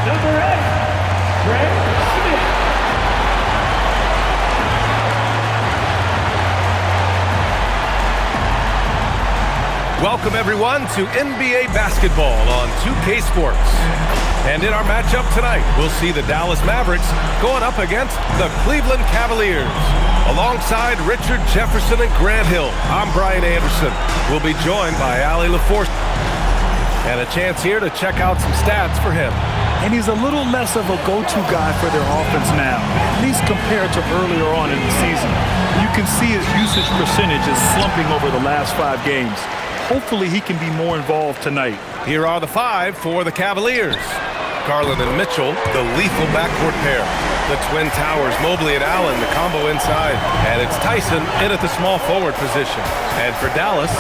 Number 8, Greg Smith. Welcome everyone to NBA basketball on 2K Sports. And in our matchup tonight, we'll see the Dallas Mavericks going up against the Cleveland Cavaliers. Alongside Richard Jefferson and Grant Hill, I'm Brian Anderson. We'll be joined by Allie LaForce. And a chance here to check out some stats for him. And he's a little less of a go-to guy for their offense now, at least compared to earlier on in the season. You can see his usage percentage is slumping over the last 5 games. Hopefully he can be more involved tonight. Here are the 5 for the Cavaliers. Garland and Mitchell, the lethal backcourt pair. The Twin Towers, Mobley and Allen, the combo inside. And it's Tyson in at the small forward position. And for Dallas,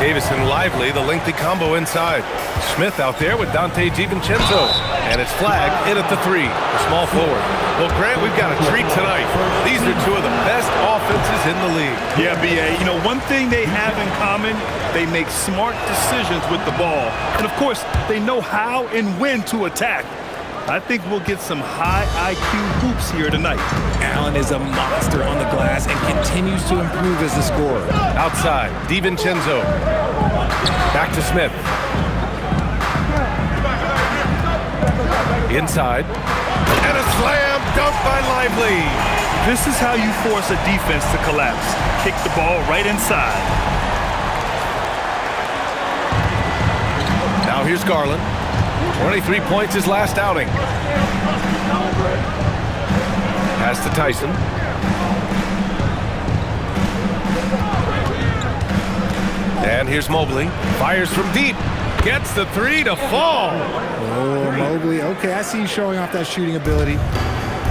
Davis and Lively, the lengthy combo inside. Smith out there with Dante DiVincenzo. And it's Flag in at the 3, the small forward. Well, Grant, we've got a treat tonight. These are 2 of the best offenses in the league. Yeah, B.A., you know, one thing they have in common, they make smart decisions with the ball. And, of course, they know how and when to attack. I think we'll get some high IQ hoops here tonight. Allen is a monster on the glass and continues to improve as a scorer. Outside, DiVincenzo. Back to Smith. Inside. And a slam dunk by Lively. This is how you force a defense to collapse. Kick the ball right inside. Now here's Garland. 23 points his last outing. Pass to Tyson. And here's Mobley. Fires from deep. Gets the 3 to fall. Oh, Mobley. Okay, I see you showing off that shooting ability.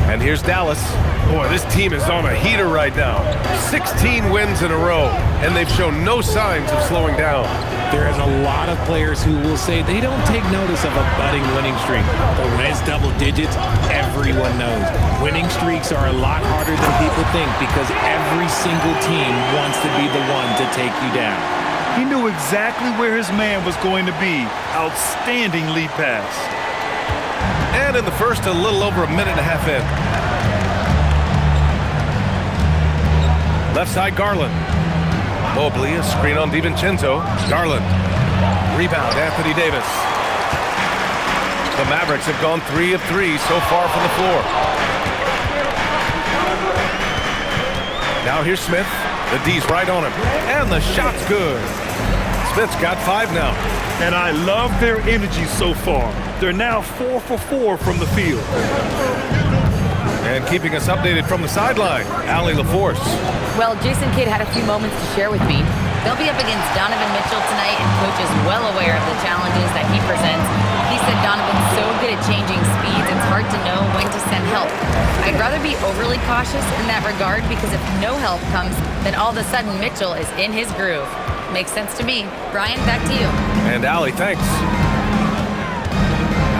And here's Dallas. Boy, this team is on a heater right now. 16 wins in a row, and they've shown no signs of slowing down. There is a lot of players who will say they don't take notice of a budding winning streak. But when it's double digits, everyone knows. Winning streaks are a lot harder than people think because every single team wants to be the one to take you down. He knew exactly where his man was going to be. Outstanding lead pass. And in the first, a little over a minute and a half in. Left side, Garland. Mobley, a screen on DiVincenzo. Garland. Rebound, Anthony Davis. The Mavericks have gone 3 of 3 so far from the floor. Now here's Smith. The D's right on him. And the shot's good. Smith's got 5 now. And I love their energy so far. They're now 4 for 4 from the field. And keeping us updated from the sideline, Allie LaForce. Well, Jason Kidd had a few moments to share with me. They'll be up against Donovan Mitchell tonight, and Coach is well aware of the challenges that he presents. He said Donovan's so good at changing speeds, it's hard to know when to send help. I'd rather be overly cautious in that regard because if no help comes, then all of a sudden Mitchell is in his groove. Makes sense to me. Brian, back to you. And Allie, thanks.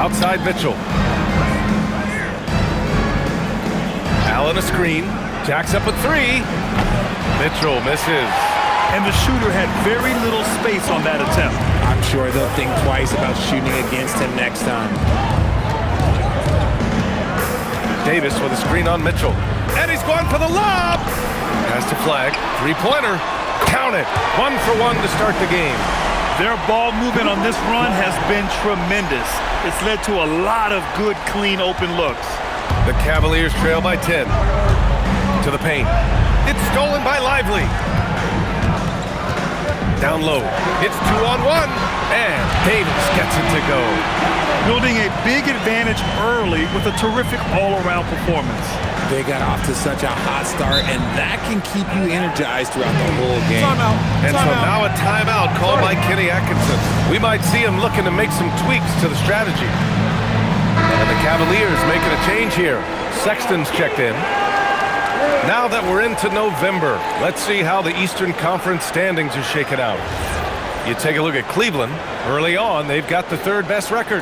Outside Mitchell. Allen a screen. Jacks up a 3. Mitchell misses. And the shooter had very little space on that attempt. I'm sure they'll think twice about shooting against him next time. Davis with a screen on Mitchell. And he's going for the lob. Pass to Flag. 3-pointer. Count it. 1 for 1 to start the game. Their ball movement on this run has been tremendous. It's led to a lot of good, clean, open looks. The Cavaliers trail by 10. To the paint. It's stolen by Lively. Down low. It's 2-on-1. And Davis gets it to go. Building a big advantage early with a terrific all-around performance. They got off to such a hot start, and that can keep you energized throughout the whole game. And so now a timeout called by Kenny Atkinson. We might see him looking to make some tweaks to the strategy. And the Cavaliers making a change here. Sexton's checked in. Now that we're into November, let's see how the Eastern Conference standings are shaken out. You take a look at Cleveland. Early on, they've got the 3rd best record.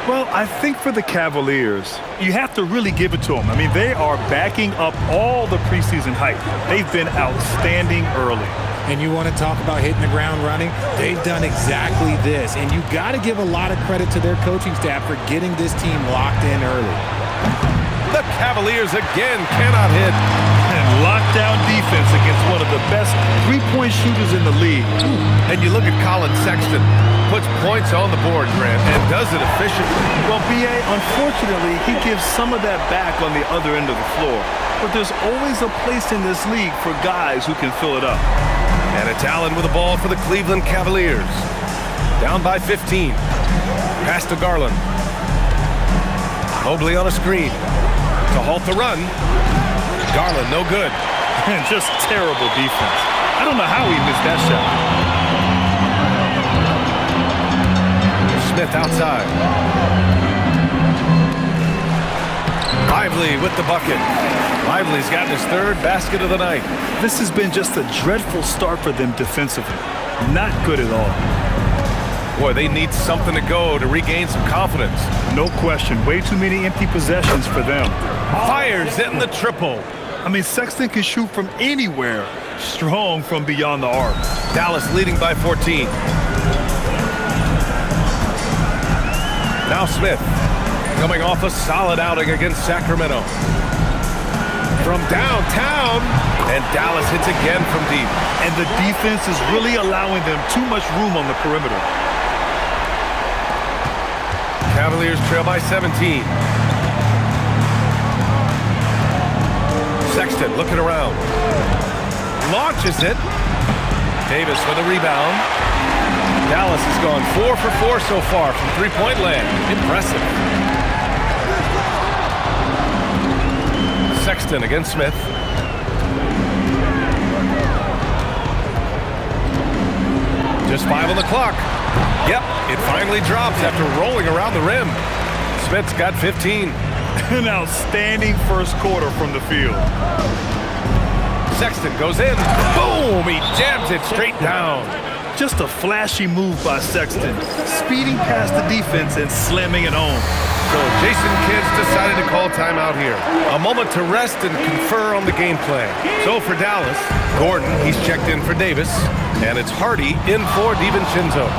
Well, I think for the Cavaliers, you have to really give it to them. I mean, they are backing up all the preseason hype. They've been outstanding early. And you want to talk about hitting the ground running? They've done exactly this. And you got to give a lot of credit to their coaching staff for getting this team locked in early. The Cavaliers again cannot hit. And lockdown defense against one of the best three-point shooters in the league. And you look at Colin Sexton. Puts points on the board, Grant, and does it efficiently. Well, B.A., unfortunately, he gives some of that back on the other end of the floor. But there's always a place in this league for guys who can fill it up. And it's Allen with the ball for the Cleveland Cavaliers. Down by 15. Pass to Garland. Mobley on a screen. To halt the run. Garland, no good. And just terrible defense. I don't know how he missed that shot. Smith outside. Lively with the bucket. Lively's gotten his third basket of the night. This has been just a dreadful start for them defensively. Not good at all. Boy, they need something to go to regain some confidence. No question. Way too many empty possessions for them. Fires in the triple. I mean, Sexton can shoot from anywhere. Strong from beyond the arc. Dallas leading by 14. Now Smith, coming off a solid outing against Sacramento. From downtown, and Dallas hits again from deep. And the defense is really allowing them too much room on the perimeter. Cavaliers trail by 17. Sexton looking around. Launches it. Davis with a rebound. Dallas has gone 4 for 4 so far from three-point land. Impressive. Sexton against Smith. Just 5 on the clock. Yep, it finally drops after rolling around the rim. Smith's got 15. An outstanding first quarter from the field. Sexton goes in. Boom! He jams it straight down. Just a flashy move by Sexton, speeding past the defense and slamming it home. So Jason Kidd's decided to call timeout here. A moment to rest and confer on the game plan. So for Dallas, Gordon, he's checked in for Davis, and it's Hardy in for DiVincenzo.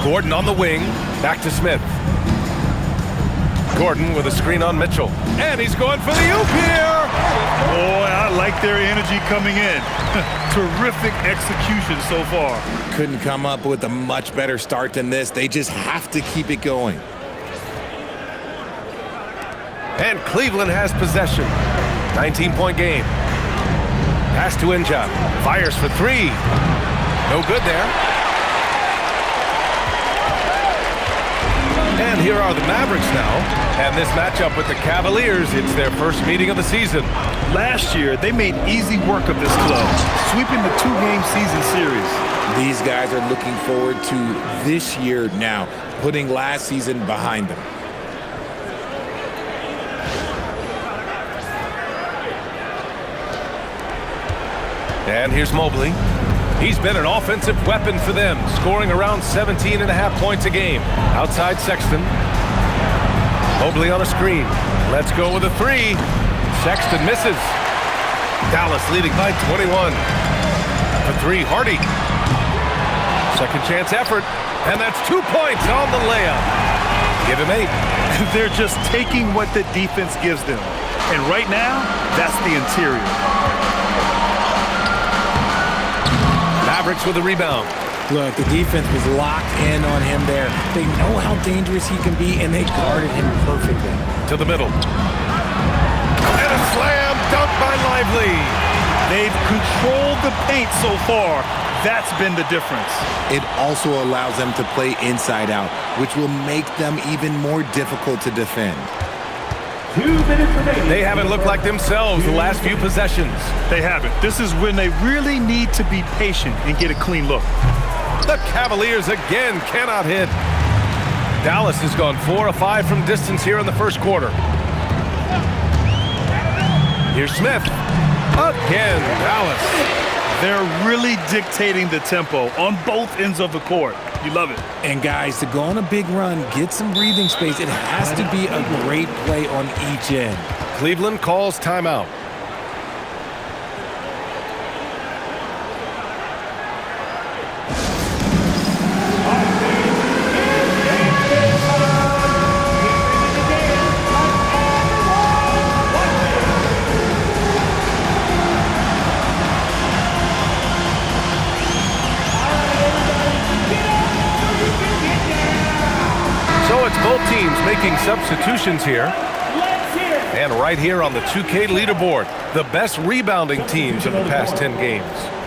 Gordon on the wing, back to Smith. Gordon with a screen on Mitchell. And he's going for the oop here. Boy, I like their energy coming in. Terrific execution so far. Couldn't come up with a much better start than this. They just have to keep it going. And Cleveland has possession. 19-point game. Pass to Inja. Fires for 3. No good there. And here are the Mavericks now. And this matchup with the Cavaliers, it's their first meeting of the season. Last year, they made easy work of this club, sweeping the 2-game season series. These guys are looking forward to this year now, putting last season behind them. And here's Mobley. He's been an offensive weapon for them, scoring around 17.5 points a game. Outside Sexton. Mobley on a screen. Let's go with a 3. Sexton misses. Dallas leading by 21. For 3, Hardy. Second chance effort. And that's 2 points on the layup. Give him 8. They're just taking what the defense gives them. And right now, that's the interior. Mavericks with a rebound. Look, the defense was locked in on him there. They know how dangerous he can be, and they guarded him perfectly. To the middle. And a slam dunk by Lively. They've controlled the paint so far. That's been the difference. It also allows them to play inside out, which will make them even more difficult to defend. 2 minutes remaining. They haven't looked like themselves the last few possessions. They haven't. This is when they really need to be patient and get a clean look. The Cavaliers again cannot hit. Dallas has gone 4 of 5 from distance here in the first quarter. Here's Smith. Again, Dallas. They're really dictating the tempo on both ends of the court. You love it. And guys, to go on a big run, get some breathing space, it has to be a great play on each end. Cleveland calls timeout. So it's both teams making substitutions here. And right here on the 2K leaderboard, the best rebounding teams of the past 10 games.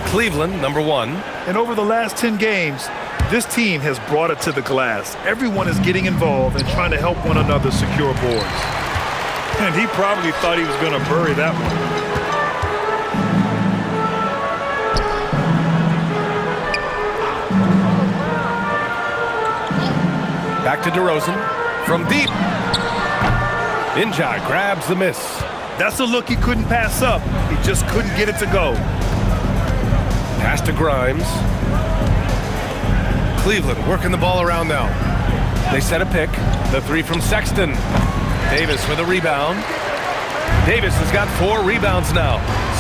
Cleveland, number 1. And over the last 10 games, this team has brought it to the glass. Everyone is getting involved and trying to help one another secure boards. And he probably thought he was going to bury that one. Back to DeRozan. From deep. Injai grabs the miss. That's a look he couldn't pass up. He just couldn't get it to go. Pass to Grimes. Cleveland working the ball around now. They set a pick. The 3 from Sexton. Davis with a rebound. Davis has got 4 rebounds now.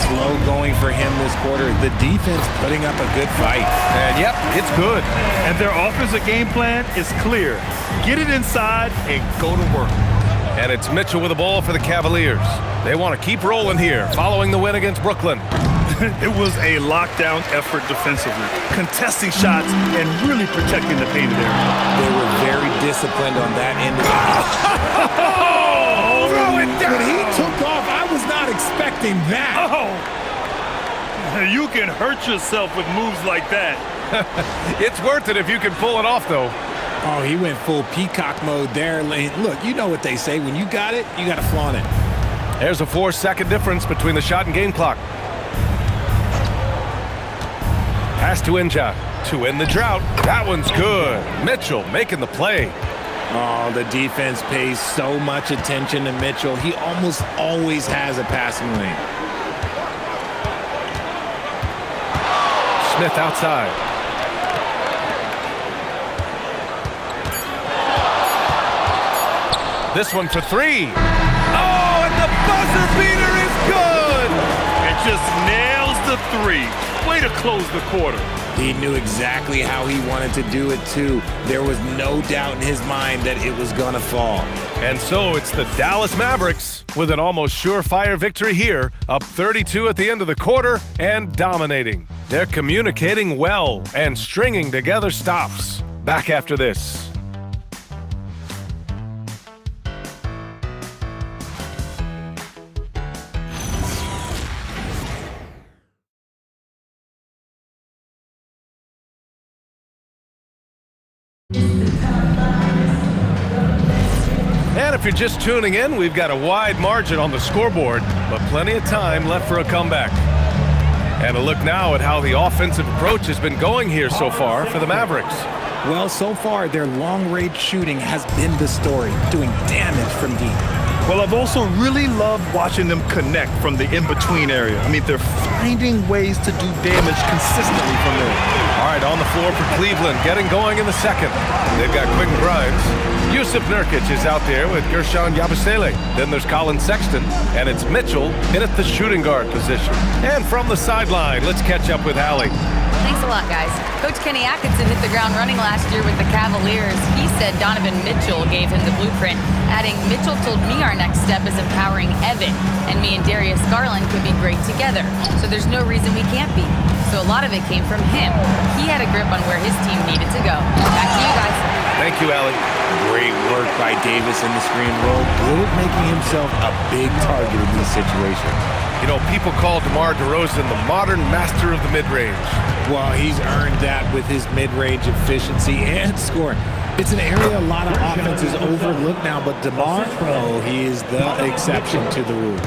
Slow going for him this quarter. The defense putting up a good fight. And yep, it's good. And their offensive game plan is clear. Get it inside and go to work. And it's Mitchell with the ball for the Cavaliers. They want to keep rolling here following the win against Brooklyn. It was a lockdown effort defensively, contesting shots and really protecting the painted area. They were very disciplined on that end of the Throw it down! When he took off, I was not expecting that. Oh! You can hurt yourself with moves like that. It's worth it if you can pull it off, though. Oh, he went full peacock mode there. Look, you know what they say. When you got it, you got to flaunt it. There's a 4-second difference between the shot and game clock. Pass to Inja to end the drought. That one's good. Mitchell making the play. Oh, the defense pays so much attention to Mitchell. He almost always has a passing lane. Smith outside. This one for 3. Oh, and the buzzer beater is good! And just nails the 3. Way to close the quarter. He knew exactly how he wanted to do it, too. There was no doubt in his mind that it was going to fall. And so it's the Dallas Mavericks with an almost surefire victory here, up 32 at the end of the quarter and dominating. They're communicating well and stringing together stops. Back after this. And if you're just tuning in, we've got a wide margin on the scoreboard, but plenty of time left for a comeback. And a look now at how the offensive approach has been going here so far for the Mavericks. Well, so far, their long-range shooting has been the story, doing damage from deep. Well, I've also really loved watching them connect from the in-between area. I mean, they're finding ways to do damage consistently from there. All right, on the floor for Cleveland, getting going in the second. They've got Quentin Grimes. Yusuf Nurkic is out there with Gershon Yabusele. Then there's Colin Sexton, and it's Mitchell in at the shooting guard position. And from the sideline, let's catch up with Allie. Thanks a lot, guys. Coach Kenny Atkinson hit the ground running last year with the Cavaliers. He said Donovan Mitchell gave him the blueprint, adding, "Mitchell told me our next step is empowering Evan, and me and Darius Garland could be great together. So there's no reason we can't be." So a lot of it came from him. He had a grip on where his team needed to go. Back to you guys. Thank you, Allie. Great work by Davis in the screen roll. Good at making himself a big target in these situations. You know, people call DeMar DeRozan the modern master of the mid-range. Well, he's earned that with his mid-range efficiency and scoring. It's an area a lot of offenses overlook now, but DeMar, oh, he is the exception to the rule.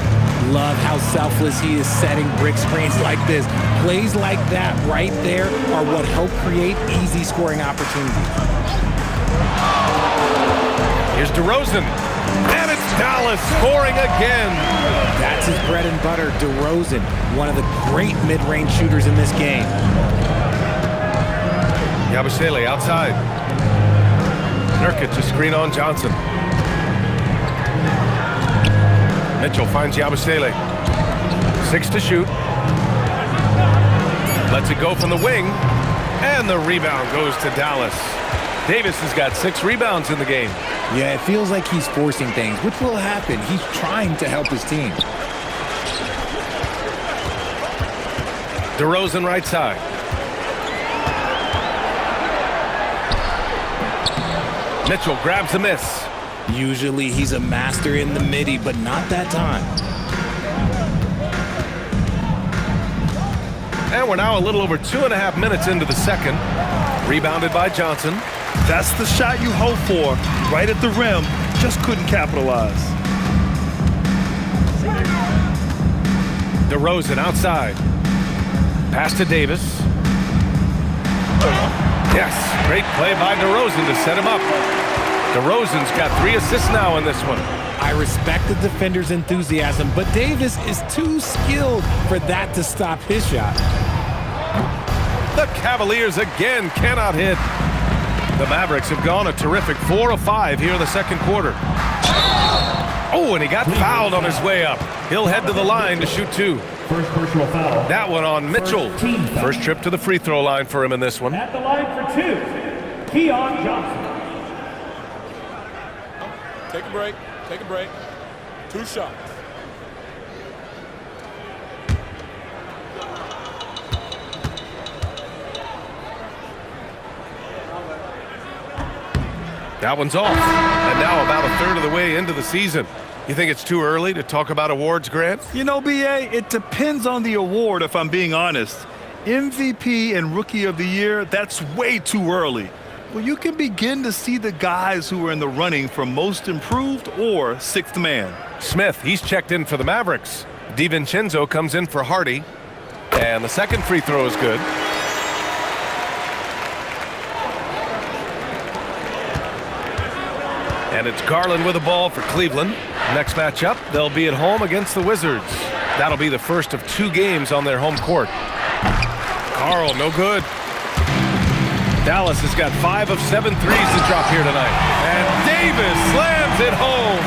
Love how selfless he is setting brick screens like this. Plays like that right there are what help create easy scoring opportunities. Here's DeRozan. And it's Dallas scoring again. That's his bread and butter, DeRozan, one of the great mid-range shooters in this game. Yabusele outside. Nurkic to screen on Johnson. Mitchell finds Yabusele. 6 to shoot. Lets it go from the wing. And the rebound goes to Dallas. Davis has got 6 rebounds in the game. Yeah, it feels like he's forcing things, which will happen. He's trying to help his team. DeRozan right side. Mitchell grabs the miss. Usually he's a master in the midi, but not that time. And we're now a little over 2.5 minutes into the second. Rebounded by Johnson. That's the shot you hope for. Right at the rim. Just couldn't capitalize. DeRozan outside. Pass to Davis. Yes, great play by DeRozan to set him up. DeRozan's got 3 assists now in this one. I respect the defender's enthusiasm, but Davis is too skilled for that to stop his shot. The Cavaliers again cannot hit. The Mavericks have gone a terrific 4 of 5 here in the second quarter. Oh, and he got fouled on his way up. He'll head to the line to shoot 2. First personal foul. That one on Mitchell. First trip to the free throw line for him in this one. At the line for 2, Keon Johnson. Take a break. Take a break. 2 shots. That one's off. And now about a third of the way into the season. You think it's too early to talk about awards, Grant? You know, BA, it depends on the award, if I'm being honest. MVP and Rookie of the Year, that's way too early. Well, you can begin to see the guys who are in the running for Most Improved or Sixth Man. Smith, he's checked in for the Mavericks. DiVincenzo comes in for Hardy. And the second free throw is good. And it's Garland with the ball for Cleveland. Next matchup, they'll be at home against the Wizards. That'll be the first of 2 games on their home court. Carl, no good. Dallas has got 5 of 7 threes to drop here tonight. And Davis slams it home.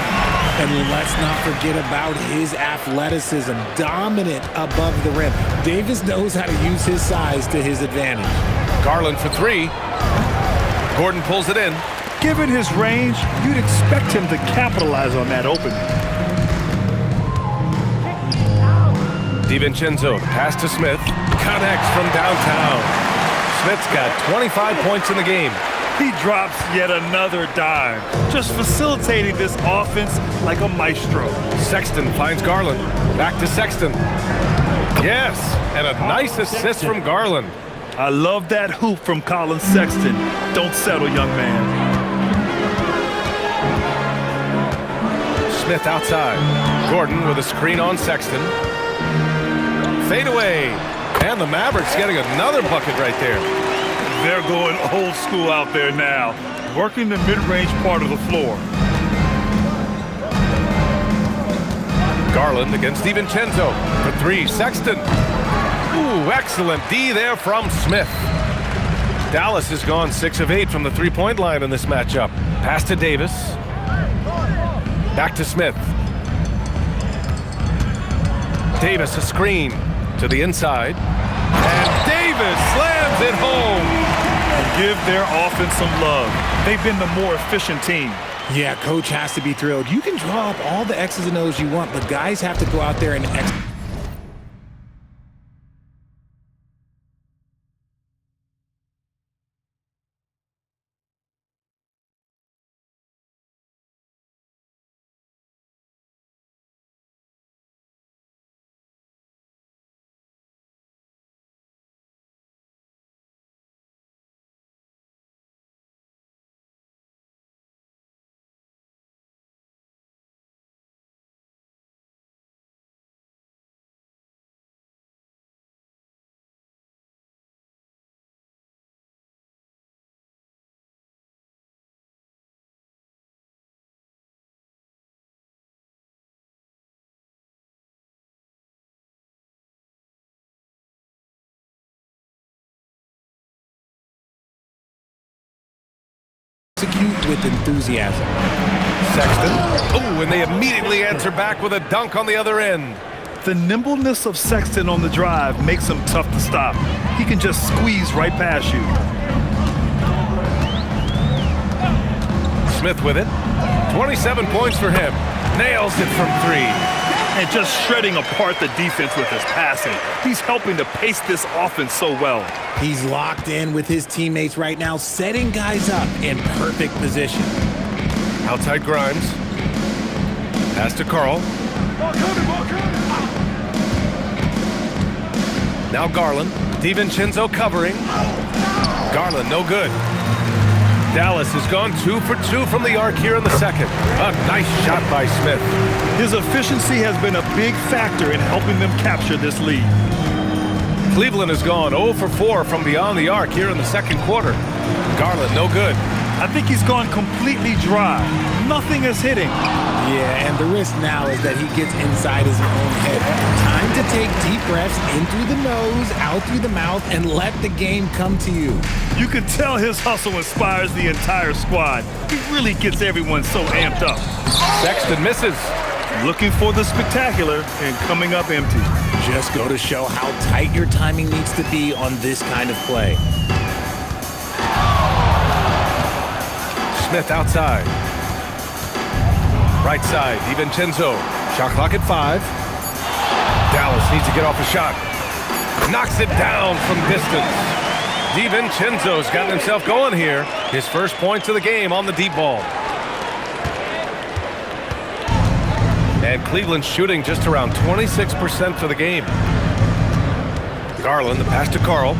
And let's not forget about his athleticism, dominant above the rim. Davis knows how to use his size to his advantage. Garland for 3. Gordon pulls it in. Given his range, you'd expect him to capitalize on that opening. DiVincenzo, pass to Smith. Connects from downtown. Smith's got 25 points in the game. He drops yet another dime, just facilitating this offense like a maestro. Sexton finds Garland. Back to Sexton. Yes, and a nice assist from Garland. I love that hoop from Colin Sexton. Don't settle, young man. Smith outside. Gordon with a screen on Sexton. Fade away. And the Mavericks getting another bucket right there. They're going old school out there now, working the mid-range part of the floor. Garland against DiVincenzo for 3. Sexton. Ooh, excellent D there from Smith. Dallas has gone 6 of 8 from the three-point line in this matchup. Pass to Davis. Back to Smith. Davis a screen to the inside. And Davis slams it home. Give their offense some love. They've been the more efficient team. Yeah, coach has to be thrilled. You can draw up all the X's and O's you want, but guys have to go out there and execute. execute with enthusiasm. Sexton. Oh, and they immediately answer back with a dunk on the other end. The nimbleness of Sexton on the drive makes him tough to stop. He can just squeeze right past you. Smith with it. 27 points for him. Nails it from three. And just shredding apart the defense with his passing. He's helping to pace this offense so well. He's locked in with his teammates right now, setting guys up in perfect position. Outside Grimes. Pass to Carl. Now Garland. DiVincenzo covering. Garland, no good. Dallas has gone 2 for 2 from the arc here in the second. A nice shot by Smith. His efficiency has been a big factor in helping them capture this lead. Cleveland has gone 0 for 4 from beyond the arc here in the second quarter. Garland, no good. I think he's gone completely dry. Nothing is hitting. Yeah, and the risk now is that he gets inside his own head. Time to take deep breaths in through the nose, out through the mouth, and let the game come to you. You can tell his hustle inspires the entire squad. He really gets everyone so amped up. Sexton misses. Looking for the spectacular and coming up empty. Just go to show how tight your timing needs to be on this kind of play. Smith outside. Right side, DiVincenzo. Shot clock at 5. Dallas needs to get off a shot. Knocks it down from distance. DiVincenzo's gotten himself going here. His first points of the game on the deep ball. And Cleveland shooting just around 26% for the game. Garland, the pass to Carl.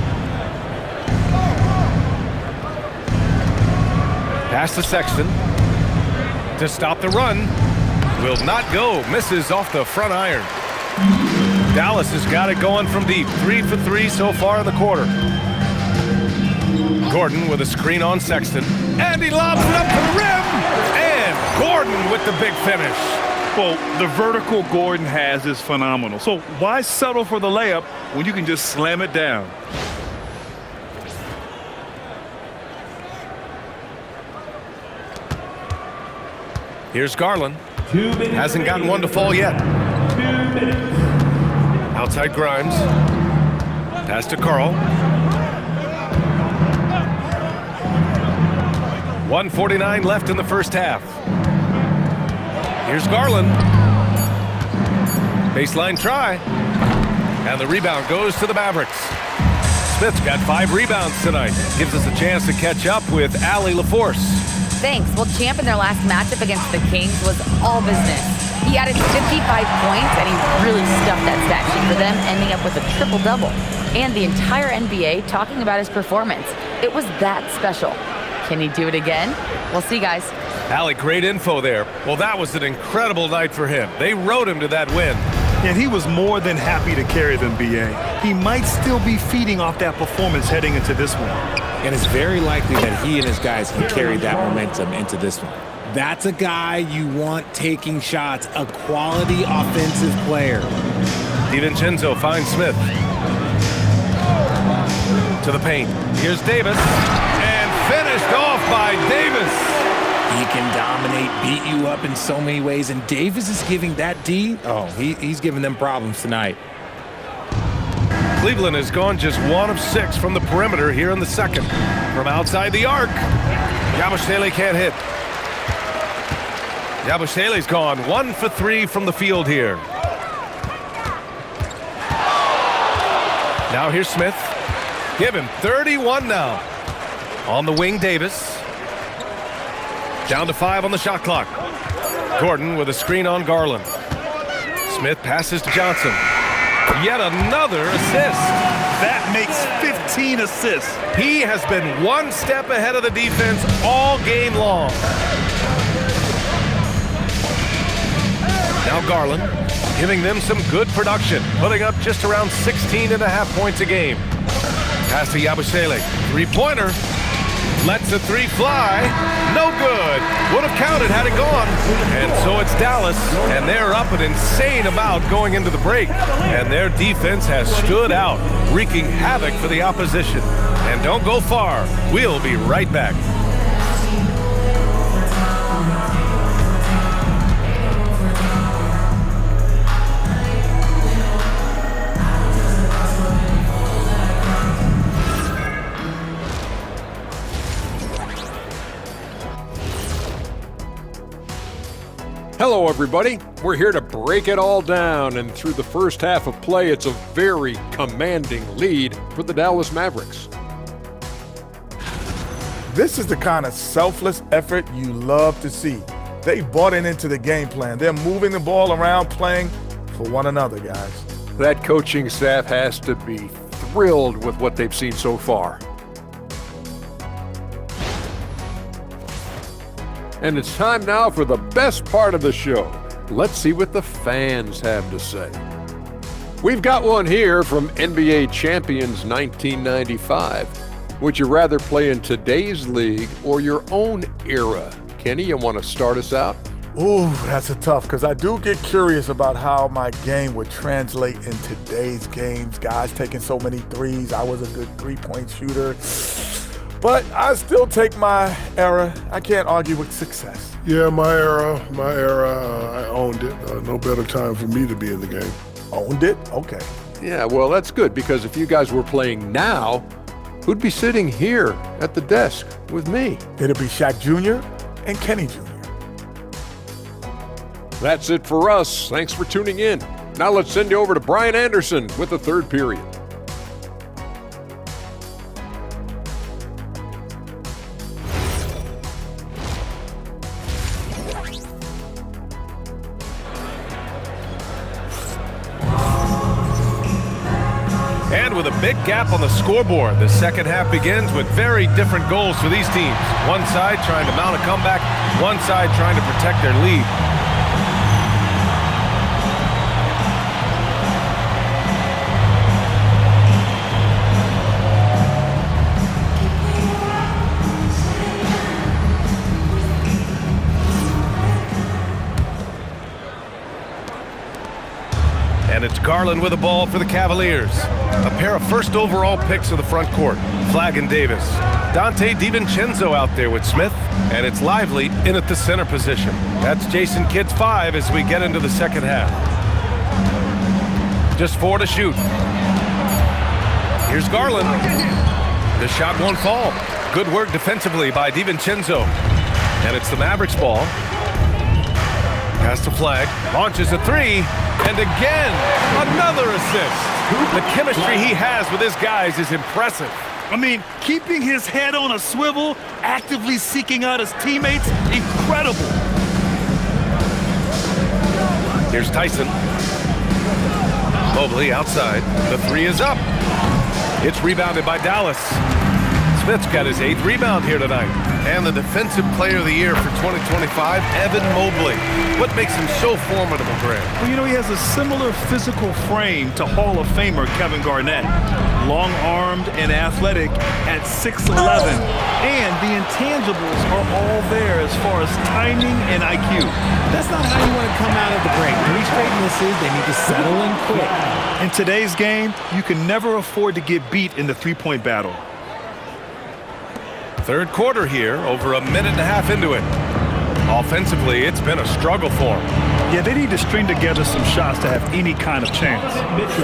Pass to Sexton. To stop the run. Will not go. Misses off the front iron. Dallas has got it going from deep. 3 for 3 so far in the quarter. Gordon with a screen on Sexton. And he lobs it up to the rim. And Gordon with the big finish. Well, the vertical Gordon has is phenomenal. So why settle for the layup when you can just slam it down? Here's Garland. 2 minutes. Hasn't gotten one to fall yet. 2 minutes. Outside Grimes. Pass to Carl. 1:49 left in the first half. Here's Garland. Baseline try. And the rebound goes to the Mavericks. Smith's got 5 rebounds tonight. Gives us a chance to catch up with Allie LaForce. Thanks. Well, Champ in their last matchup against the Kings was all business. He added 55 points, and he really stuffed that stat sheet for them, ending up with a triple-double. And the entire NBA talking about his performance. It was that special. Can he do it again? We'll see, guys. Allie, great info there. Well, that was an incredible night for him. They rode him to that win. And he was more than happy to carry them, B.A. He might still be feeding off that performance heading into this one. And it's very likely that he and his guys can carry that momentum into this one. That's a guy you want taking shots, a quality offensive player. DiVincenzo finds Smith. To the paint. Here's Davis. And finished off by Davis. He can dominate, beat you up in so many ways, and Davis is giving that D. Oh, he's giving them problems tonight. Cleveland has gone just 1 of 6 from the perimeter here in the second. From outside the arc, Yabusele can't hit. Yabusele's gone 1 for 3 from the field here. Now here's Smith. Give him 31 now. On the wing, Davis. Down to 5 on the shot clock. Gordon with a screen on Garland. Smith passes to Johnson. Yet another assist. That makes 15 assists. He has been 1 step ahead of the defense all game long. Now Garland giving them some good production, putting up just around 16.5 points a game. Pass to Yabusele. 3-pointer. Lets the 3 fly. No good. Would have counted had it gone. And so it's Dallas, and they're up an insane amount going into the break. And their defense has stood out, wreaking havoc for the opposition. And don't go far. We'll be right back. Hello, everybody. We're here to break it all down, and through the first half of play, it's a very commanding lead for the Dallas Mavericks. This is the kind of selfless effort you love to see. They bought into the game plan. They're moving the ball around, playing for one another, guys. That coaching staff has to be thrilled with what they've seen so far. And it's time now for the best part of the show. Let's see what the fans have to say. We've got one here from NBA Champions 1995. Would you rather play in today's league or your own era? Kenny, you want to start us out? Ooh, that's a tough, because I do get curious about how my game would translate in today's games. Guys taking so many threes. I was a good three-point shooter. But I still take my era. I can't argue with success. Yeah, my era, I owned it. No better time for me to be in the game. Owned it? Okay. Yeah, well, that's good, because if you guys were playing now, who'd be sitting here at the desk with me? It'd be Shaq Jr. and Kenny Jr. That's it for us. Thanks for tuning in. Now let's send you over to Brian Anderson with the third period. And with a big gap on the scoreboard, the second half begins with very different goals for these teams. One side trying to mount a comeback, one side trying to protect their lead. And it's Garland with the ball for the Cavaliers. A pair of first overall picks of the front court, Flagg and Davis. Dante DiVincenzo out there with Smith, and it's Lively in at the center position. That's Jason Kidd's 5 as we get into the second half. Just 4 to shoot. Here's Garland. The shot won't fall. Good work defensively by DiVincenzo. And it's the Mavericks ball. Pass to Flagg, launches a 3, and again, another assist. The chemistry he has with his guys is impressive. I mean, keeping his head on a swivel, actively seeking out his teammates, incredible. Here's Tyson. Mobley outside. The 3 is up. It's rebounded by Dallas. Smith's got his 8th rebound here tonight. And the Defensive Player of the Year for 2025, Evan Mobley. What makes him so formidable, Graham? Well, you know, he has a similar physical frame to Hall of Famer Kevin Garnett. Long-armed and athletic at 6'11". And the intangibles are all there as far as timing and IQ. That's not how you want to come out of the break. 3 straight misses, they need to settle in quick. In today's game, you can never afford to get beat in the three-point battle. Third quarter here, over a minute and a half into it. Offensively, it's been a struggle for them. Yeah, they need to string together some shots to have any kind of chance.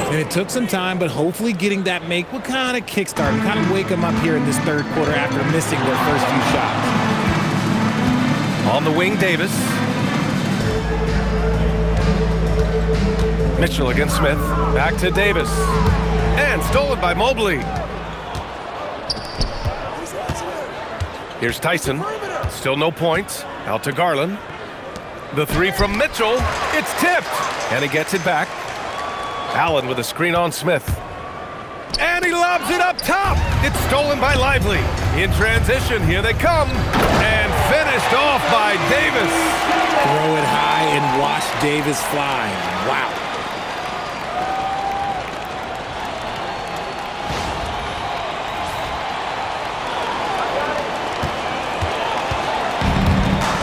And it took some time, but hopefully getting that make will kind of kickstart and kind of wake them up here in this third quarter after missing their first few shots. On the wing, Davis. Mitchell against Smith. Back to Davis. And stolen by Mobley. Here's Tyson. Still no points. Out to Garland. The 3 from Mitchell. It's tipped. And he gets it back. Allen with a screen on Smith. And he lobs it up top. It's stolen by Lively. In transition, here they come. And finished off by Davis. Throw it high and watch Davis fly. Wow.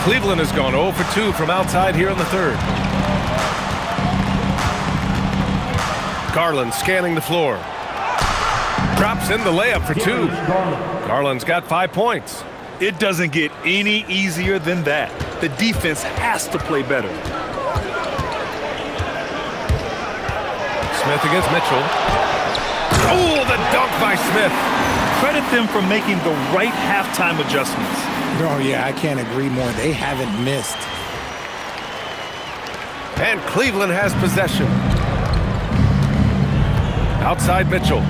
Cleveland has gone 0 for 2 from outside here in the third. Garland scanning the floor. Drops in the layup for 2. Garland's got 5 points. It doesn't get any easier than that. The defense has to play better. Smith against Mitchell. Oh, the dunk by Smith. Credit them for making the right halftime adjustments. Oh, yeah, I can't agree more. They haven't missed. And Cleveland has possession. Outside Mitchell.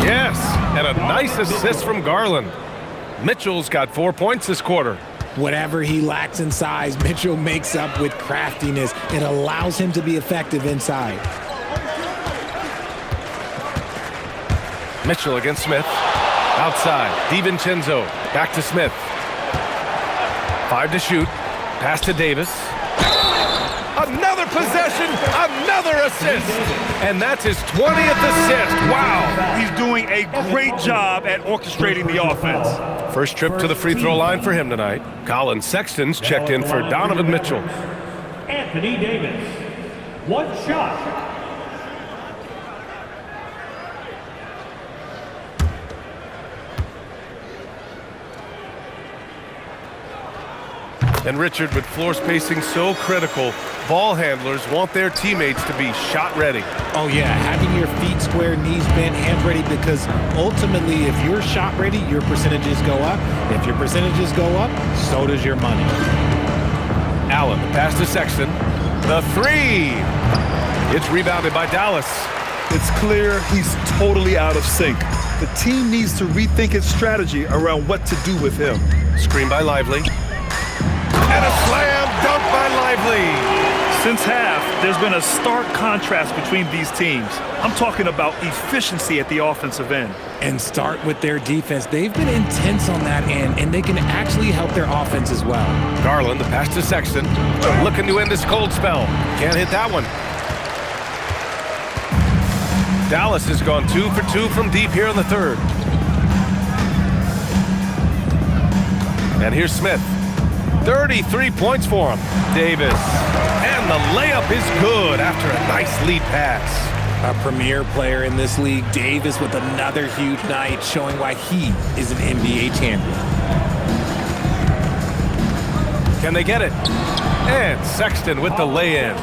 Yes, and a nice assist from Garland. Mitchell's got 4 points this quarter. Whatever he lacks in size, Mitchell makes up with craftiness. It allows him to be effective inside. Mitchell against Smith. Outside, DiVincenzo. Back to Smith. 5 to shoot. Pass to Davis. Another possession, another assist. And that's his 20th assist. Wow. He's doing a great job at orchestrating the offense. First trip to the free throw line for him tonight. Colin Sexton's checked in for Donovan Mitchell. Anthony Davis. 1 shot. And Richard, with floor spacing so critical, ball handlers want their teammates to be shot ready. Oh yeah, having your feet square, knees bent, hands ready, because ultimately if you're shot ready, your percentages go up. If your percentages go up, so does your money. Allen, pass to Sexton. The 3. It's rebounded by Dallas. It's clear he's totally out of sync. The team needs to rethink its strategy around what to do with him. Screen by Lively. And a slam dunk by Lively. Since half, there's been a stark contrast between these teams. I'm talking about efficiency at the offensive end. And start with their defense. They've been intense on that end, and they can actually help their offense as well. Garland, the pass to Sexton. Looking to end this cold spell. Can't hit that one. Dallas has gone 2 for 2 from deep here in the third. And here's Smith. 33 points for him. Davis. And the layup is good after a nice lead pass. A premier player in this league, Davis, with another huge night, showing why he is an NBA champion. Can they get it? And Sexton with the lay-in.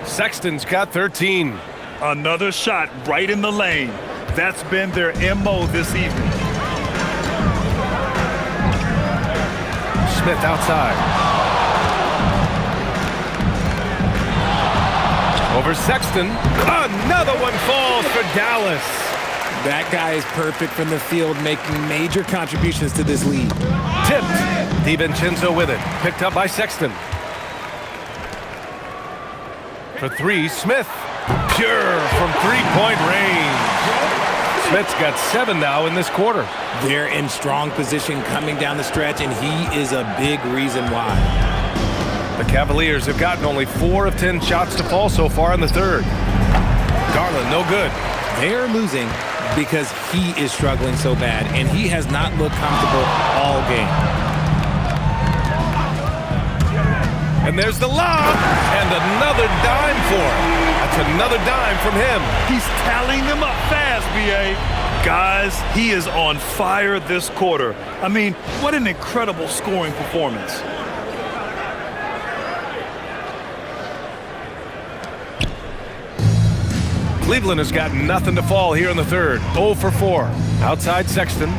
Sexton's got 13. Another shot right in the lane. That's been their MO this evening. Smith outside. Over Sexton. Another one falls for Dallas. That guy is perfect from the field, making major contributions to this league. Tipped. DiVincenzo with it. Picked up by Sexton. For 3, Smith. Pure from 3-point range. Smith's got 7 now in this quarter. They're in strong position coming down the stretch, and he is a big reason why. The Cavaliers have gotten only 4 of 10 shots to fall so far in the third. Garland, no good. They are losing because he is struggling so bad, and he has not looked comfortable all game. And there's the lob, and another dime for him. That's another dime from him. He's tallying them up fast, B.A. Guys, he is on fire this quarter. I mean, what an incredible scoring performance. Cleveland has got nothing to fall here in the third. 0 for 4. Outside Sexton.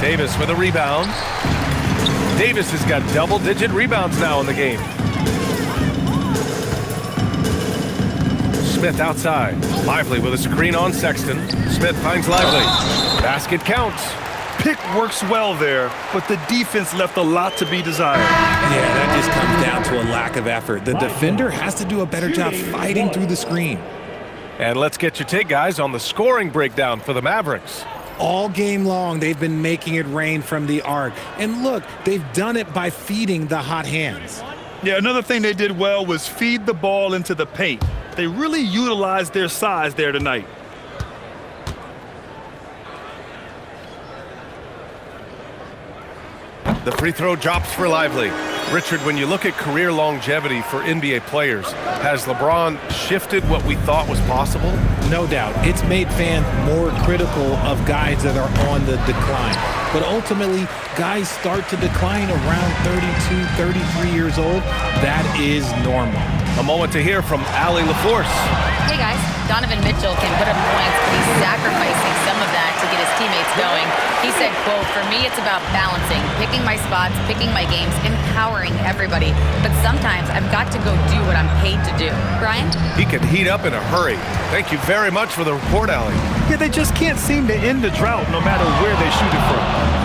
Davis with a rebound. Davis has got double-digit rebounds now in the game. Smith outside. Lively with a screen on Sexton. Smith finds Lively. Basket counts. Pick works well there, but the defense left a lot to be desired. Yeah, that just comes down to a lack of effort. The defender has to do a better job fighting through the screen. And let's get your take, guys, on the scoring breakdown for the Mavericks. All game long, they've been making it rain from the arc. And look, they've done it by feeding the hot hands. Yeah, another thing they did well was feed the ball into the paint. They really utilized their size there tonight. The free throw drops for Lively. Richard, when you look at career longevity for NBA players, has LeBron shifted what we thought was possible? No doubt. It's made fans more critical of guys that are on the decline. But ultimately, guys start to decline around 32, 33 years old. That is normal. A moment to hear from Allie LaForce. Hey, guys. Donovan Mitchell can put up points, but he's sacrificing some of that to get his teammates going. He said, quote, "For me, it's about balancing, picking my spots, picking my games, empowering everybody. But sometimes I've got to go do what I'm paid to do." Brian? He can heat up in a hurry. Thank you very much for the report, Allie. Yeah, they just can't seem to end the drought no matter where they shoot it from.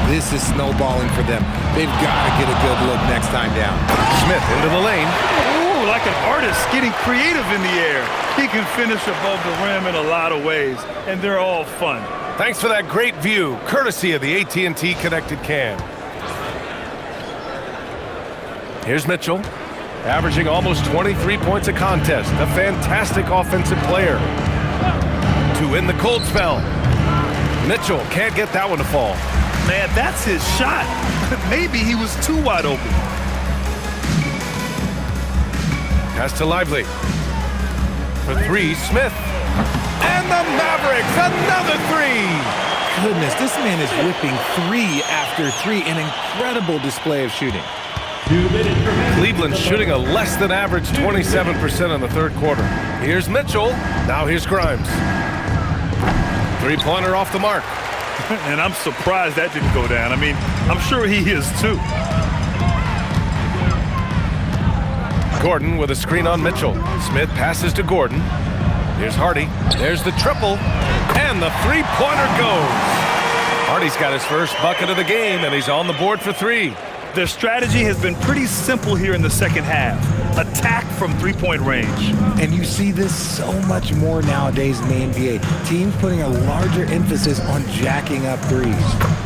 This is snowballing for them. They've got to get a good look next time down. Smith into the lane. Ooh, like an artist getting creative in the air. He can finish above the rim in a lot of ways, and they're all fun. Thanks for that great view, courtesy of the AT&T Connected Cam. Here's Mitchell, averaging almost 23 points a contest. A fantastic offensive player. To win the cold spell. Mitchell can't get that one to fall. Man, that's his shot. Maybe he was too wide open. Pass to Lively. For three, Smith. And the Mavericks, another three! Goodness, this man is whipping 3 after 3. An incredible display of shooting. Cleveland shooting a less than average 27% in the third quarter. Here's Mitchell. Now here's Grimes. Three-pointer off the mark. And I'm surprised that didn't go down. I mean, I'm sure he is too. Gordon with a screen on Mitchell. Smith passes to Gordon. Here's Hardy. There's the triple. And the three-pointer goes. Hardy's got his first bucket of the game, and he's on the board for 3. Their strategy has been pretty simple here in the second half. Attack from three-point range. And you see this so much more nowadays in the NBA. Teams putting a larger emphasis on jacking up threes.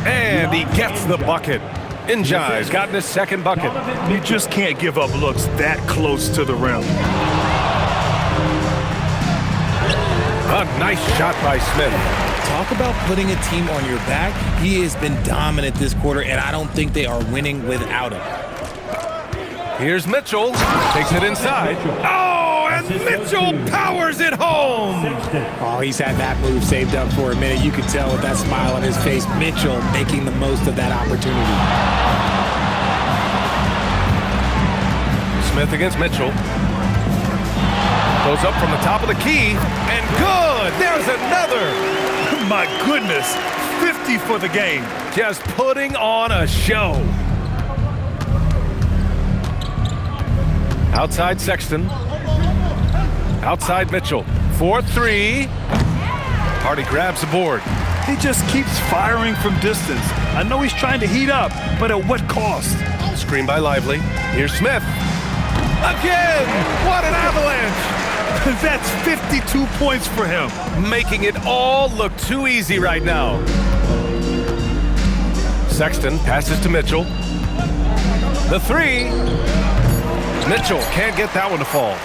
And he gets the bucket. Njai's gotten his second bucket. You just can't give up looks that close to the rim. A nice shot by Smith. Talk about putting a team on your back. He has been dominant this quarter, and I don't think they are winning without him. Here's Mitchell. Takes it inside. Oh, and Mitchell powers it home. Oh, he's had that move saved up for a minute. You could tell with that smile on his face, Mitchell making the most of that opportunity. Smith against Mitchell. Goes up from the top of the key, and good! There's another! My goodness, 50 for the game. Just putting on a show. Outside Sexton. Outside Mitchell. 4-3. Hardy grabs the board. He just keeps firing from distance. I know he's trying to heat up, but at what cost? Screen by Lively. Here's Smith. Again! What an avalanche! That's 52 points for him. Making it all look too easy right now. Sexton passes to Mitchell. The three. Mitchell can't get that one to fall.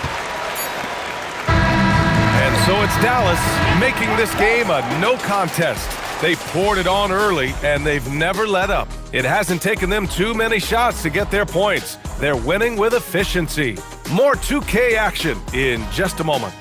And so it's Dallas making this game a no contest. They poured it on early, and they've never let up. It hasn't taken them too many shots to get their points. They're winning with efficiency. More 2K action in just a moment.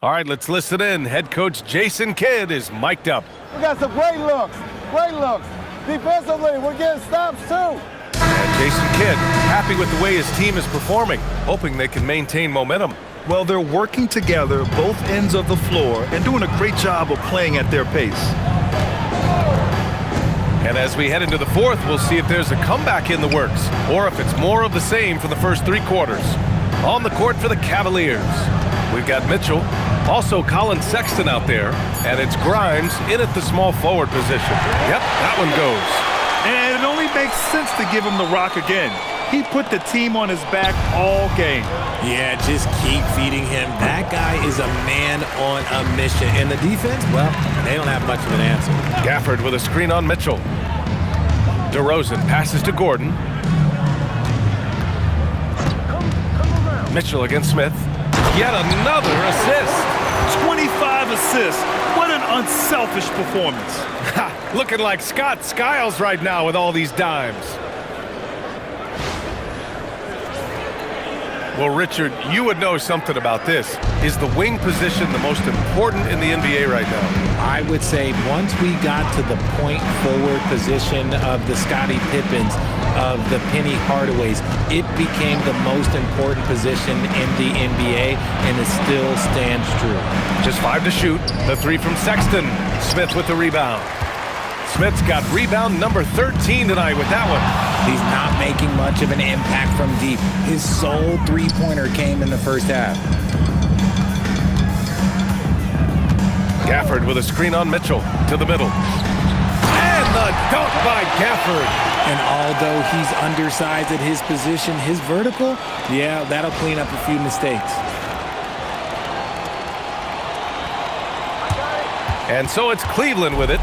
All right, let's listen in. Head coach Jason Kidd is mic'd up. We got some great looks. Great looks. Defensively, we're getting stops too. And Jason Kidd happy with the way his team is performing, hoping they can maintain momentum. Well, they're working together, both ends of the floor, and doing a great job of playing at their pace. And as we head into the fourth, we'll see if there's a comeback in the works, or if it's more of the same for the first 3 quarters. On the court for the Cavaliers, we've got Mitchell, also Colin Sexton out there, and it's Grimes in at the small forward position. Yep, that one goes. And it only makes sense to give him the rock again. He put the team on his back all game. Yeah, just keep feeding him. That guy is a man on a mission. And the defense, well, they don't have much of an answer. Gafford with a screen on Mitchell. DeRozan passes to Gordon. Mitchell against Smith. Yet another assist. 25 assists. What an unselfish performance. Looking like Scott Skiles right now with all these dimes. Well, Richard, you would know something about this. Is the wing position the most important in the NBA right now? I would say once we got to the point forward position of the Scottie Pippens, of the Penny Hardaways, it became the most important position in the NBA, and it still stands true. Just 5 to shoot. The 3 from Sexton. Smith with the rebound. Smith's got rebound number 13 tonight with that one. He's not making much of an impact from deep. His sole three-pointer came in the first half. Gafford with a screen on Mitchell to the middle. And the dunk by Gafford. And although he's undersized at his position, his vertical, yeah, that'll clean up a few mistakes. And so it's Cleveland with it.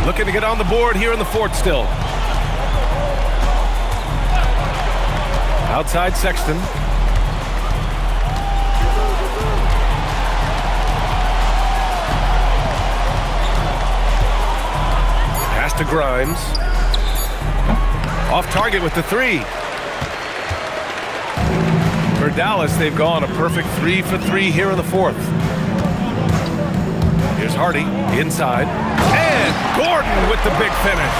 Looking to get on the board here in the fourth still. Outside Sexton. Pass to Grimes. Off target with the 3. For Dallas, they've gone a perfect 3 for 3 here in the fourth. Here's Hardy inside. And Gordon with the big finish.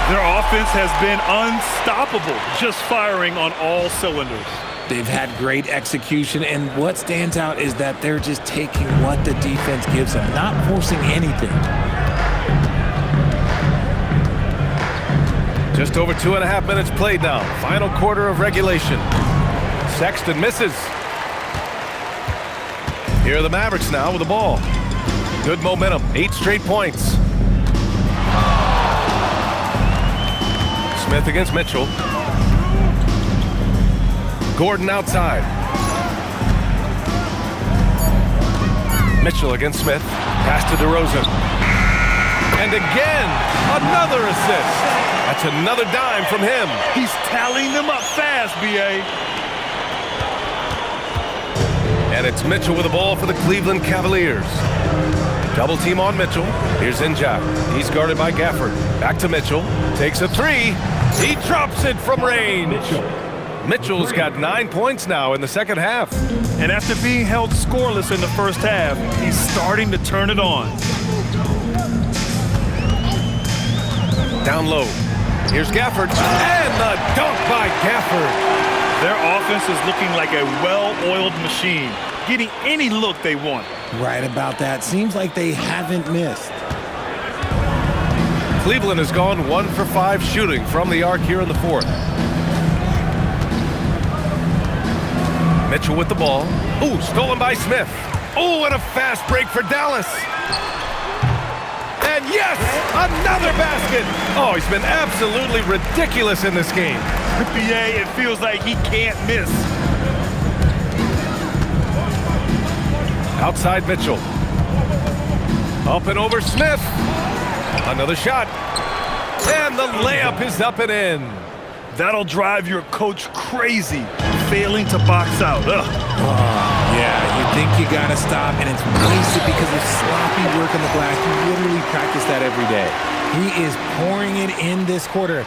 Their offense has been unstoppable, just firing on all cylinders. They've had great execution, and what stands out is that they're just taking what the defense gives them, not forcing anything. Just over 2.5 minutes played now. Final quarter of regulation. Sexton misses. Here are the Mavericks now with the ball. Good momentum, 8 straight points. Smith against Mitchell. Gordon outside. Mitchell against Smith. Pass to DeRozan. And again, another assist. That's another dime from him. He's tallying them up fast, B.A. And it's Mitchell with the ball for the Cleveland Cavaliers. Double team on Mitchell. Here's Injak. He's guarded by Gafford. Back to Mitchell. Takes a 3. He drops it from range. Mitchell's got 9 points now in the second half. And after being held scoreless in the first half, he's starting to turn it on. Down low. Here's Gafford. And the dunk by Gafford. Their offense is looking like a well-oiled machine, getting any look they want. Right about that. Seems like they haven't missed. Cleveland has gone 1 for 5 shooting from the arc here in the fourth. Mitchell with the ball. Ooh, stolen by Smith. Ooh, and a fast break for Dallas. And yes, another basket. Oh, he's been absolutely ridiculous in this game. BA, it feels like he can't miss. Outside Mitchell. Up and over Smith. Another shot. And the layup is up and in. That'll drive your coach crazy, failing to box out. Yeah, you think you got to stop, and it's wasted because of sloppy work on the glass. You literally practice that every day. He is pouring it in this quarter.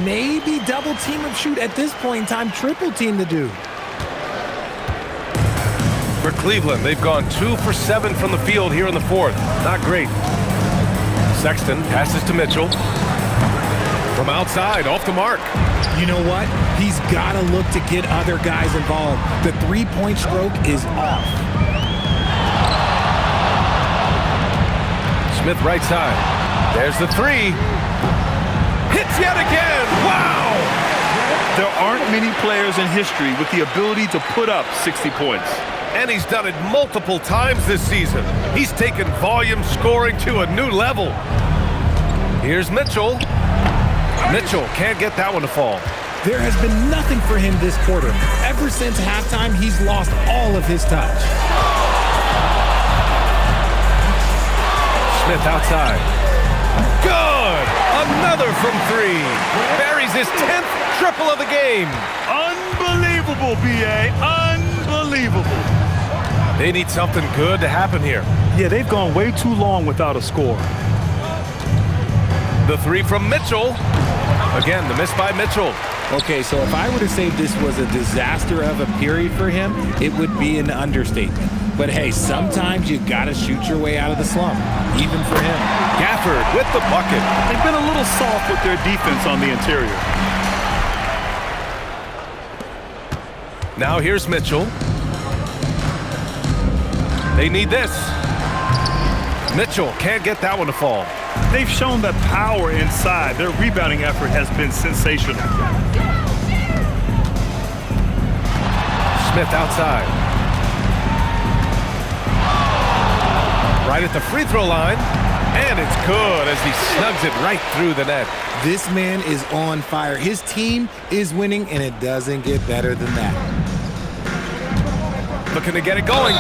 Maybe double team or shoot at this point in time, triple team the dude. For Cleveland, they've gone 2 for 7 from the field here in the fourth. Not great. Sexton passes to Mitchell. From outside, off the mark. You know what? He's got to look to get other guys involved. The three-point stroke is off. Smith right side. There's the 3. Hits yet again. Wow! There aren't many players in history with the ability to put up 60 points. And he's done it multiple times this season. He's taken volume scoring to a new level. Here's Mitchell. Mitchell can't get that one to fall. There has been nothing for him this quarter. Ever since halftime, he's lost all of his touch. Smith outside. Good! Another from 3. Buries his 10th triple of the game. Unbelievable, B.A. Unbelievable. They need something good to happen here. Yeah, they've gone way too long without a score. The 3 from Mitchell. Again, the miss by Mitchell. Okay, so if I were to say this was a disaster of a period for him, it would be an understatement. But hey, sometimes you gotta shoot your way out of the slump, even for him. Gafford with the bucket. They've been a little soft with their defense on the interior. Now here's Mitchell. They need this. Mitchell can't get that one to fall. They've shown that power inside. Their rebounding effort has been sensational. Smith outside. Right at the free throw line. And it's good as he snugs it right through the net. This man is on fire. His team is winning, and it doesn't get better than that. Looking to get it going.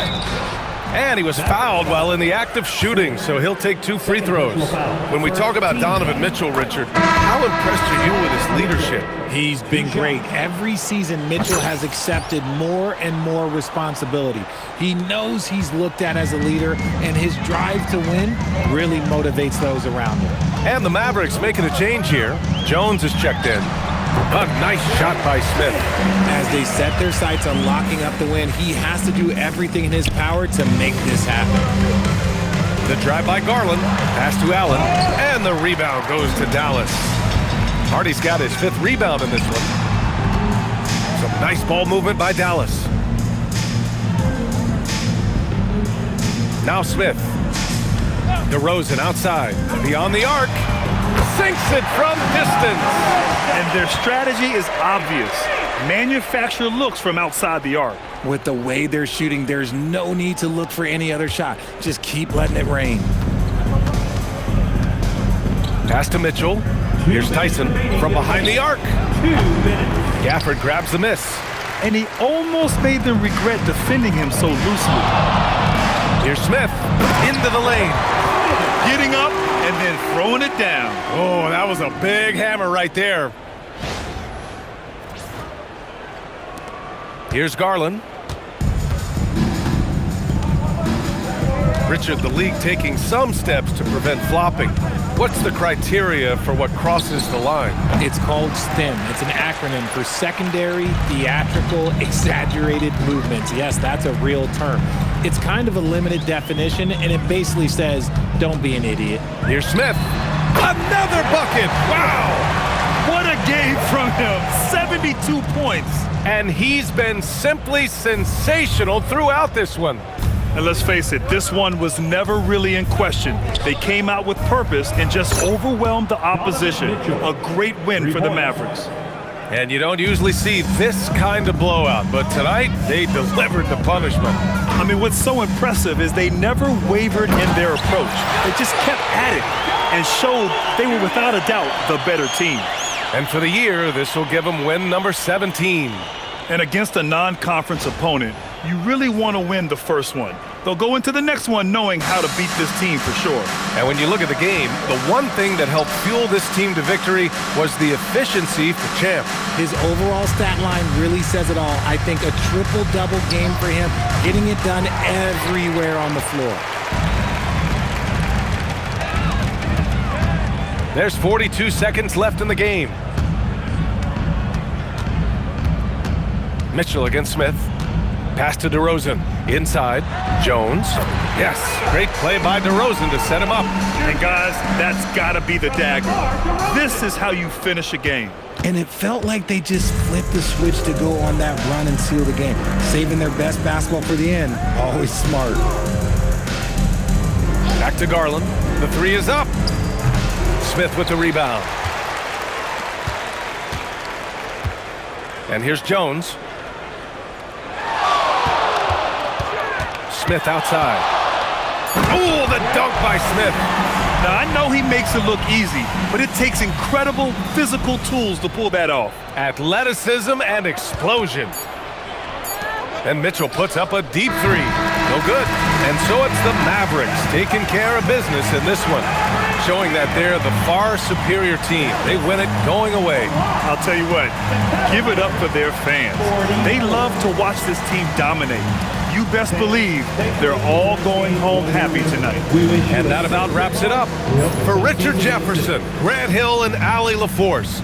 And he was fouled while in the act of shooting, so he'll take 2 free throws. When we talk about Donovan Mitchell, Richard, how impressed are you with his leadership? He's been great. Every season, Mitchell has accepted more and more responsibility. He knows he's looked at as a leader, and his drive to win really motivates those around him. And the Mavericks making a change here. Jones is checked in. A nice shot by Smith. As they set their sights on locking up the win, he has to do everything in his power to make this happen. The drive by Garland, pass to Allen, and the rebound goes to Dallas. Hardy's got his 5th rebound in this one. Some nice ball movement by Dallas. Now Smith. DeRozan outside, beyond the arc. Sinks it from distance. And their strategy is obvious. Manufacture looks from outside the arc. With the way they're shooting, there's no need to look for any other shot. Just keep letting it rain. Pass to Mitchell. Here's Tyson from behind the arc. 2 minutes. Gafford grabs the miss. And he almost made them regret defending him so loosely. Here's Smith into the lane. Getting up and then throwing it down. Oh, that was a big hammer right there. Here's Garland. Richard, the league taking some steps to prevent flopping. What's the criteria for what crosses the line? It's called STEM. It's an acronym for secondary, theatrical, exaggerated movements. Yes, that's a real term. It's kind of a limited definition, and it basically says, don't be an idiot. Here's Smith. Another bucket. Wow. What a game from him. 72 points. And he's been simply sensational throughout this one. And let's face it, this one was never really in question. They came out with purpose and just overwhelmed the opposition. A great win for the Mavericks. And you don't usually see this kind of blowout, but tonight they delivered the punishment. I mean, what's so impressive is they never wavered in their approach. They just kept at it and showed they were without a doubt the better team. And for the year, this will give them win number 17. And against a non-conference opponent, you really want to win the first one. They'll go into the next one knowing how to beat this team for sure. And when you look at the game, the one thing that helped fuel this team to victory was the efficiency for Champ. His overall stat line really says it all. I think a triple-double game for him, getting it done everywhere on the floor. There's 42 seconds left in the game. Mitchell against Smith. Pass to DeRozan. Inside. Jones. Yes. Great play by DeRozan to set him up. And guys, that's got to be the dagger. This is how you finish a game. And it felt like they just flipped the switch to go on that run and seal the game. Saving their best basketball for the end. Always smart. Back to Garland. The 3 is up. Smith with the rebound. And here's Jones. Smith outside. Oh, the dunk by Smith. Now, I know he makes it look easy, but it takes incredible physical tools to pull that off. Athleticism and explosion. And Mitchell puts up a deep 3. No good. And so it's the Mavericks taking care of business in this one, showing that they're the far superior team. They win it going away. I'll tell you what, give it up for their fans. They love to watch this team dominate. You best believe they're all going home happy tonight. And that about wraps it up. For Richard Jefferson, Grant Hill, and Allie LaForce,